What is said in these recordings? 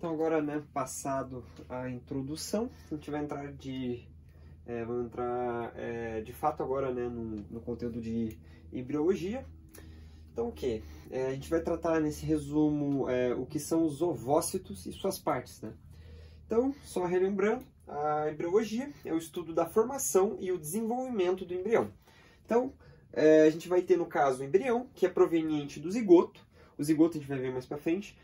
Então agora, né, passado a introdução, a gente vai entrar vamos entrar de fato agora, né, no conteúdo de embriologia. Então o que? A gente vai tratar nesse resumo o que são os ovócitos e suas partes, né? Então, só relembrando, a embriologia é o estudo da formação e o desenvolvimento do embrião. Então, a gente vai ter no caso o embrião, que é proveniente do zigoto. O zigoto a gente vai ver mais para frente,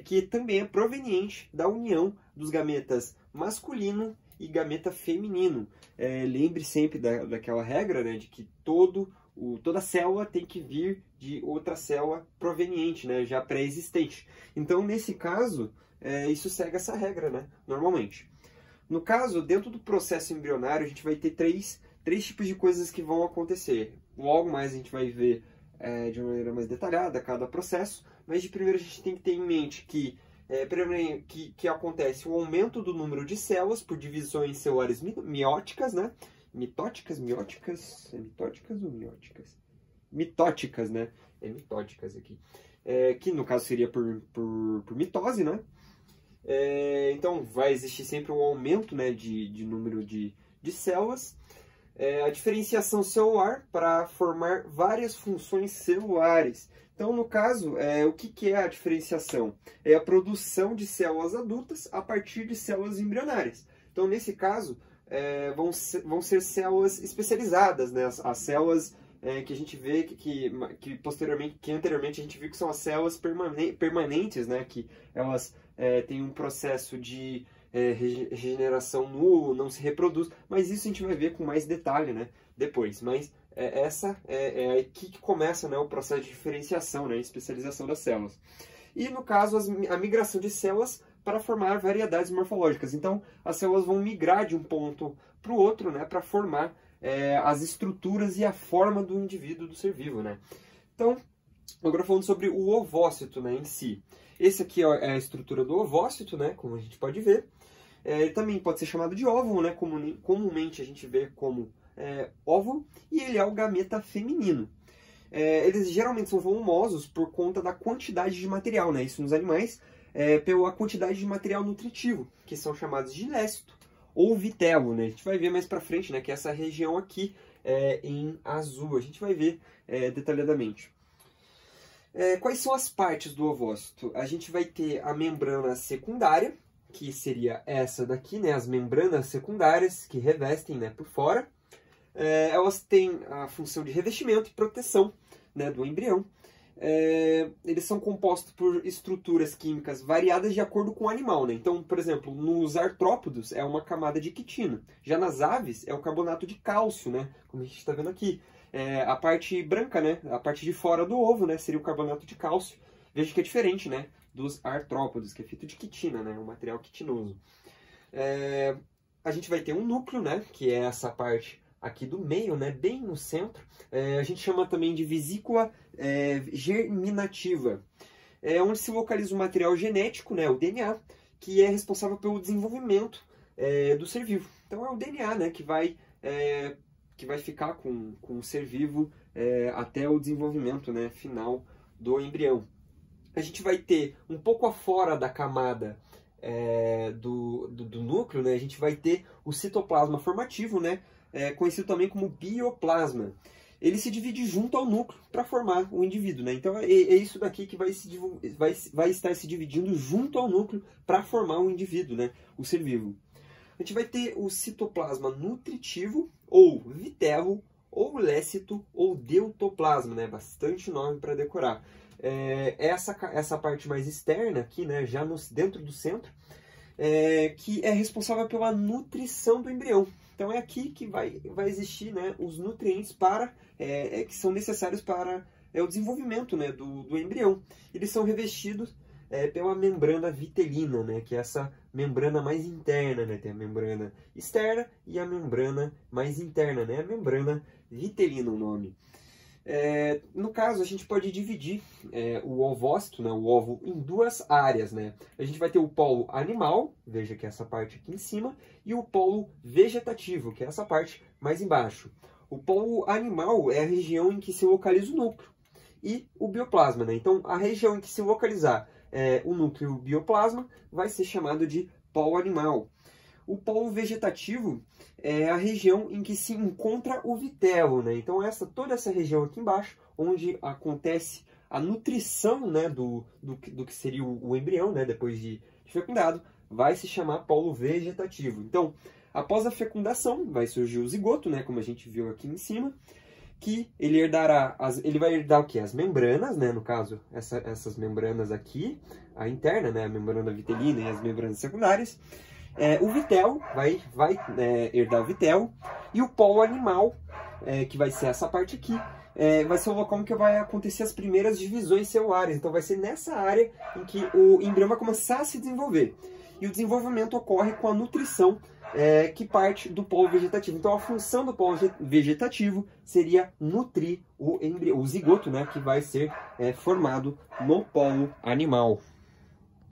que também é proveniente da união dos gametas masculino e gameta feminino. Lembre sempre daquela regra, né, de que toda célula tem que vir de outra célula proveniente, né, já pré-existente. Então, nesse caso, isso segue essa regra, né, normalmente. No caso, dentro do processo embrionário, a gente vai ter três tipos de coisas que vão acontecer. Logo mais a gente vai ver de uma maneira mais detalhada cada processo, mas de primeiro a gente tem que ter em mente que acontece o aumento do número de células por divisões celulares mióticas, né? Mitóticas ou mióticas? Mitóticas, né? Mitóticas aqui. Que no caso seria por mitose, né? Então vai existir sempre um aumento, né, de número de células. A diferenciação celular para formar várias funções celulares. Então, no caso, o que é a diferenciação? É a produção de células adultas a partir de células embrionárias. Então, nesse caso, vão ser células especializadas, né? As células que a gente vê que anteriormente a gente viu que são as células permanentes, né? Que elas têm um processo de regeneração nulo, não se reproduz, mas isso a gente vai ver com mais detalhe, né, depois. Mas essa é aqui que começa, né, o processo de diferenciação, né, especialização das células. E no caso, a migração de células para formar variedades morfológicas. Então, as células vão migrar de um ponto para o outro, né, para formar as estruturas e a forma do indivíduo, do ser vivo, né. Então, agora falando sobre o ovócito, né, em si. Esse aqui é a estrutura do ovócito, né, como a gente pode ver. Ele também pode ser chamado de óvulo, né, comumente a gente vê como óvulo, e ele é o gameta feminino. Eles geralmente são volumosos por conta da quantidade de material, né, isso nos animais, pela quantidade de material nutritivo, que são chamados de lécito ou vitelo, né. A gente vai ver mais pra frente, né, que essa região aqui em azul, a gente vai ver detalhadamente. Quais são as partes do ovócito? A gente vai ter a membrana secundária, que seria essa daqui, né? As membranas secundárias que revestem, né, por fora. Elas têm a função de revestimento e proteção, né, do embrião. Eles são compostos por estruturas químicas variadas de acordo com o animal, né? Então, por exemplo, nos artrópodos é uma camada de quitina. Já nas aves é o carbonato de cálcio, né? Como a gente está vendo aqui. A parte branca, né? A parte de fora do ovo, né? Seria o carbonato de cálcio. Veja que é diferente, né, dos artrópodos, que é feito de quitina, né? Um material quitinoso. A gente vai ter um núcleo, né? Que é essa parte aqui do meio, né? Bem no centro. A gente chama também de vesícula germinativa. Onde se localiza o material genético, né? O DNA, que é responsável pelo desenvolvimento do ser vivo. Então é o DNA, né? Que vai ficar com o ser vivo até o desenvolvimento, né, final do embrião. A gente vai ter um pouco afora da camada do núcleo, né, a gente vai ter o citoplasma formativo, né, conhecido também como bioplasma. Ele se divide junto ao núcleo para formar o indivíduo, né? Então é isso daqui que vai estar se dividindo junto ao núcleo para formar o indivíduo, né, o ser vivo. A gente vai ter o citoplasma nutritivo, ou vitelo, ou lécito, ou deutoplasma, né? Bastante nome para decorar. Essa parte mais externa aqui, né? Já dentro do centro, que é responsável pela nutrição do embrião. Então é aqui que vai existir, né, os nutrientes que são necessários para o desenvolvimento, né, do embrião. Eles são revestidos pela membrana vitelina, né, que é essa membrana mais interna, né, tem a membrana externa e a membrana mais interna, né, a membrana vitelina o nome. No caso, a gente pode dividir o ovócito, né, o óvulo, em duas áreas, né. A gente vai ter o polo animal, veja que é essa parte aqui em cima, e o polo vegetativo, que é essa parte mais embaixo. O polo animal é a região em que se localiza o núcleo, e o bioplasma, né. Então, a região em que se localizar o núcleo bioplasma vai ser chamado de polo animal. O polo vegetativo é a região em que se encontra o vitelo, né? Então toda essa região aqui embaixo, onde acontece a nutrição, né, do que seria o embrião, né, depois de fecundado, vai se chamar polo vegetativo. Então, após a fecundação, vai surgir o zigoto, né, como a gente viu aqui em cima, que ele vai herdar o quê? As membranas, né, no caso, essas membranas aqui, a interna, né, a membrana vitelina e as membranas secundárias. O vitelo vai herdar o vitelo, e o polo animal, que vai ser essa parte aqui, vai ser o local em que vai acontecer as primeiras divisões celulares. Então vai ser nessa área em que o embrião vai começar a se desenvolver. E o desenvolvimento ocorre com a nutrição, que parte do polo vegetativo. Então a função do polo vegetativo seria nutrir o zigoto, né, que vai ser formado no polo animal.